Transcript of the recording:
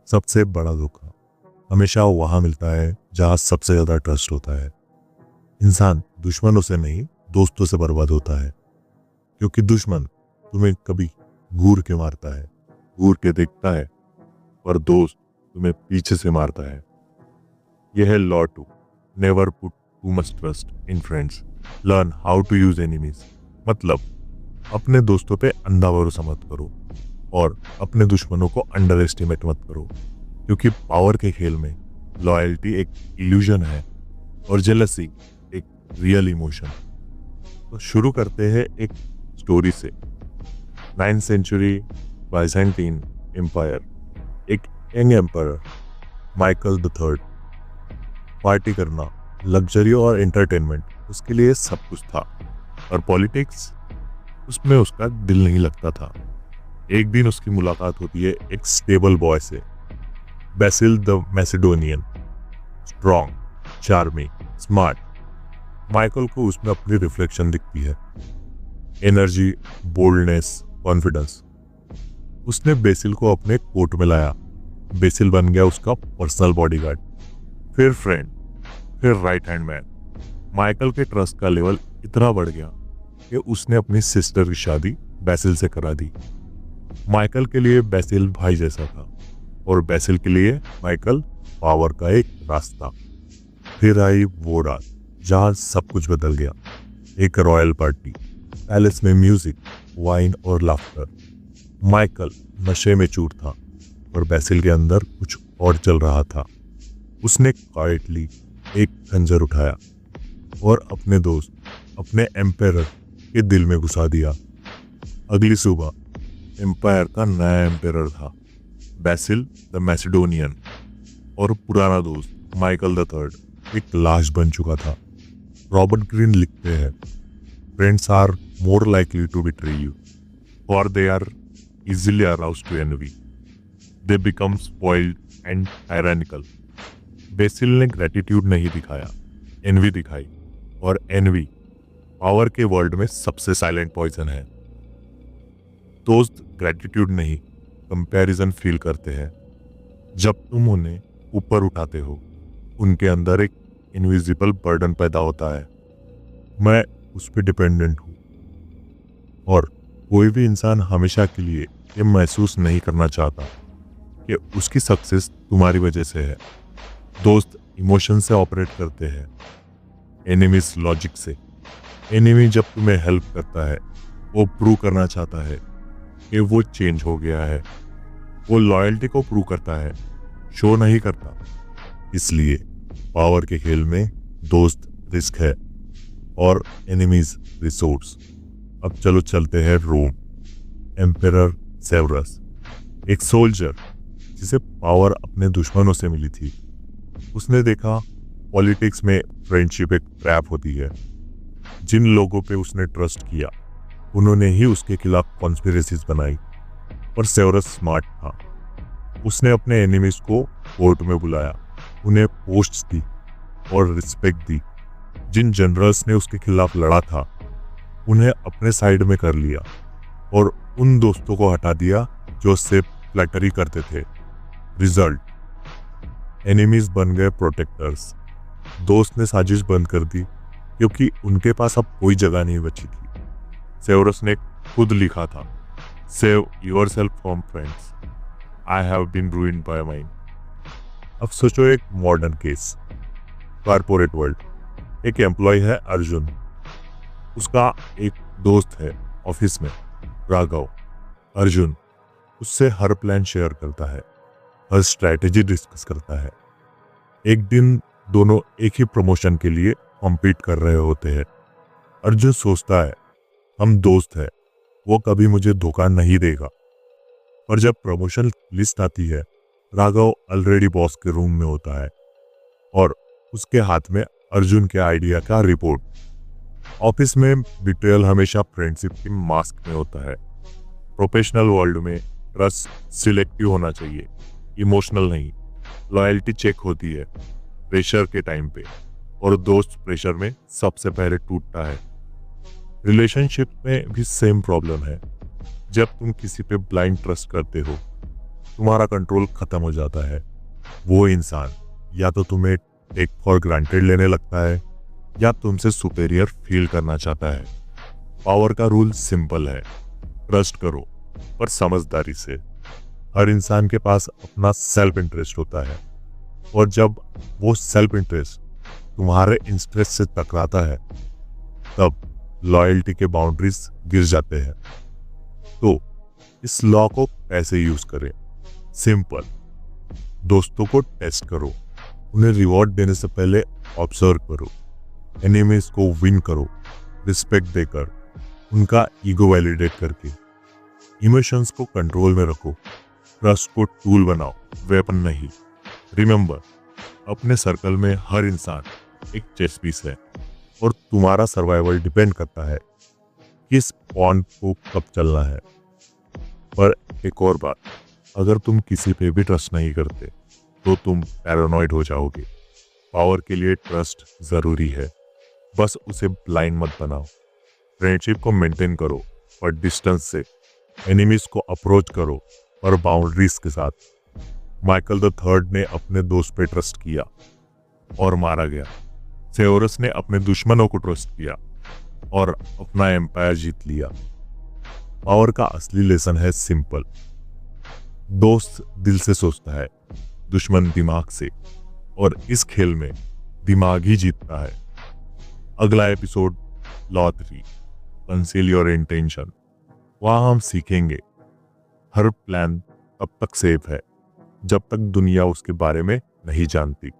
सबसे बड़ा धोखा हमेशा वहां मिलता है जहां सबसे ज्यादा ट्रस्ट होता है। इंसान दुश्मनों से नहीं, दोस्तों से बर्बाद होता है, क्योंकि दुश्मन तुम्हें कभी घूर के मारता है, घूर के देखता है, पर दोस्त तुम्हें पीछे से मारता है। यह है law 2, never put too much trust in friends, learn how to use enemies. मतलब अपने दोस्तों पे अंधा भरोसा मत करो और अपने दुश्मनों को अंडर एस्टिमेट मत करो, क्योंकि पावर के खेल में लॉयल्टी एक इल्यूजन है और जेलसी एक रियल इमोशन। तो शुरू करते हैं एक स्टोरी से। 9th सेंचुरी बाइजेंटीन एम्पायर, एक young empire Michael the third. Party करना, लग्जरी और एंटरटेनमेंट उसके लिए सब कुछ था, और पॉलिटिक्स उसमें उसका दिल नहीं लगता था। एक दिन उसकी मुलाकात होती है एक स्टेबल बॉय से, Basil the Macedonian. Strong, charming, smart. Michael को उसमें अपनी रिफ्लेक्शन दिखती है, एनर्जी, बोल्डनेस, कॉन्फिडेंस। उसने बेसिल को अपने कोर्ट में लाया। बेसिल बन गया उसका पर्सनल बॉडीगार्ड, फिर फ्रेंड, फिर राइट हैंड मैन। माइकल के ट्रस्ट का लेवल इतना बढ़ गया कि उसने अपनी सिस्टर की शादी बेसिल से करा दी। माइकल के लिए बेसिल भाई जैसा था और बेसिल के लिए माइकल पावर का एक रास्ता। फिर आई वो रात जहां सब कुछ बदल गया। एक रॉयल पार्टी, पैलेस में म्यूजिक, वाइन और लाफ्टर। माइकल नशे में चूर था और बेसिल के अंदर कुछ और चल रहा था। उसने क्वाइटली एक खंजर उठाया और अपने दोस्त, अपने एम्पायर के दिल में घुसा दिया। अगली सुबह एम्पायर का नया एम्पायर था, बेसिल द मैसेडोनियन, और पुराना दोस्त माइकल द थर्ड एक लाश बन चुका था। रॉबर्ट ग्रीन लिखते हैं, friends are more likely to betray you, और they are easily aroused to envy, they become spoiled and tyrannical. Basil ने ग्रेटिट्यूड नहीं दिखाया, एनवी दिखाई, और एनवी पावर के वर्ल्ड में सबसे साइलेंट पॉइजन है। दोस्त ग्रेटिट्यूड नहीं, कंपैरिजन फील करते हैं। जब तुम उन्हें ऊपर उठाते हो, उनके अंदर एक इनविजिबल बर्डन पैदा होता है, मैं उस पर डिपेंडेंट हूँ। और कोई भी इंसान हमेशा के लिए ये महसूस नहीं करना चाहता कि उसकी सक्सेस तुम्हारी वजह से है। दोस्त इमोशन से ऑपरेट करते हैं, एनिमीज लॉजिक से। एनिमी जब तुम्हें हेल्प करता है, वो प्रूव करना चाहता है कि वो चेंज हो गया है। वो लॉयल्टी को प्रूव करता है, शो नहीं करता। इसलिए पावर के खेल में दोस्त रिस्क है और एनिमीज रिसोर्स। अब चलो चलते हैं रोम। एम्परर सेवरस, एक सोल्जर जिसे पावर अपने दुश्मनों से मिली थी। उसने देखा पॉलिटिक्स में फ्रेंडशिप एक ट्रैप होती है। जिन लोगों पे उसने ट्रस्ट किया, उन्होंने ही उसके खिलाफ कॉन्स्पिरेसीज बनाई। पर सेवरस स्मार्ट था। उसने अपने एनिमीज को कोर्ट में बुलाया, उन्हें पोस्ट्स दी और रिस्पेक्ट दी। जिन जनरल्स ने उसके खिलाफ लड़ा था, उन्हें अपने साइड में कर लिया और उन दोस्तों को हटा दिया जो उससे फ्लैटरी करते थे। रिजल्ट, एनिमीज बन गए प्रोटेक्टर्स। दोस्त ने साजिश बंद कर दी क्योंकि उनके पास अब कोई जगह नहीं बची थी। सेवरस ने खुद लिखा था, save yourself from friends, I have been ruined by mine. अब सोचो एक मॉडर्न केस, कॉर्पोरेट वर्ल्ड। एक एम्प्लॉय है अर्जुन, उसका एक दोस्त है ऑफिस में राघव। अर्जुन उससे हर प्लान शेयर करता है, हर स्ट्रैटेजी डिस्कस करता है। एक दिन दोनों एक ही प्रमोशन के लिए कॉम्पीट कर रहे होते हैं। अर्जुन सोचता है, हम दोस्त हैं, वो कभी मुझे धोखा नहीं देगा। पर जब प्रमोशन लिस्ट आती है, राघव ऑलरेडी बॉस के रूम में होता है और उसके हाथ में अर्जुन के आइडिया का रिपोर्ट। ऑफिस में बिट्रेयल हमेशा फ्रेंडशिप की मास्क में होता है। प्रोफेशनल वर्ल्ड में ट्रस्ट सिलेक्टिव होना चाहिए, इमोशनल नहीं। लॉयल्टी चेक होती है प्रेशर के टाइम पे, और दोस्त प्रेशर में सबसे पहले टूटता है। रिलेशनशिप में भी सेम प्रॉब्लम है। जब तुम किसी पे ब्लाइंड ट्रस्ट करते हो, तुम्हारा कंट्रोल खत्म हो जाता है। वो इंसान या तो तुम्हें टेक फॉर ग्रांटेड लेने लगता है या तुमसे सुपेरियर फील करना चाहता है। पावर का रूल सिंपल है, ट्रस्ट करो पर समझदारी से। हर इंसान के पास अपना सेल्फ इंटरेस्ट होता है और जब वो सेल्फ इंटरेस्ट तुम्हारे इंटरेस्ट से टकराता है तब लॉयल्टी के बाउंड्रीज गिर जाते हैं। तो इस लॉ को कैसे यूज करें? सिंपल, दोस्तों को टेस्ट करो, उन्हें रिवॉर्ड देने से पहले ऑब्जर्व करो, एनिमीज को विन करो रिस्पेक्ट देकर, उनका ईगो वैलिडेट करके। इमोशंस को कंट्रोल में रखो, ट्रस्ट को टूल बनाओ, वेपन नहीं। रिमेंबर, अपने सर्कल में हर इंसान एक चेस पीस है और तुम्हारा सर्वाइवल डिपेंड करता है किस पॉन को कब चलना है। पर एक और बात, अगर तुम किसी पे भी ट्रस्ट नहीं करते तो तुम पैरानॉइड हो जाओगे। पावर के लिए ट्रस्ट जरूरी है, बस उसे ब्लाइंड मत बनाओ। फ्रेंडशिप को मेंटेन करो पर डिस्टेंस से। एनिमीज को अप्रोच करो पर बाउंड्रीज के साथ। माइकल द थर्ड ने अपने दोस्त पे ट्रस्ट किया और मारा गया। सेओरस ने अपने दुश्मनों को ट्रस्ट किया और अपना एम्पायर जीत लिया। पावर का असली लेसन है सिंपल, दोस्त दिल से सोचता है, दुश्मन दिमाग से, और इस खेल में दिमाग ही जीतता है। अगला episode law 3, conceal your intention. वहां हम सीखेंगे हर प्लान तब तक सेफ है जब तक दुनिया उसके बारे में नहीं जानती।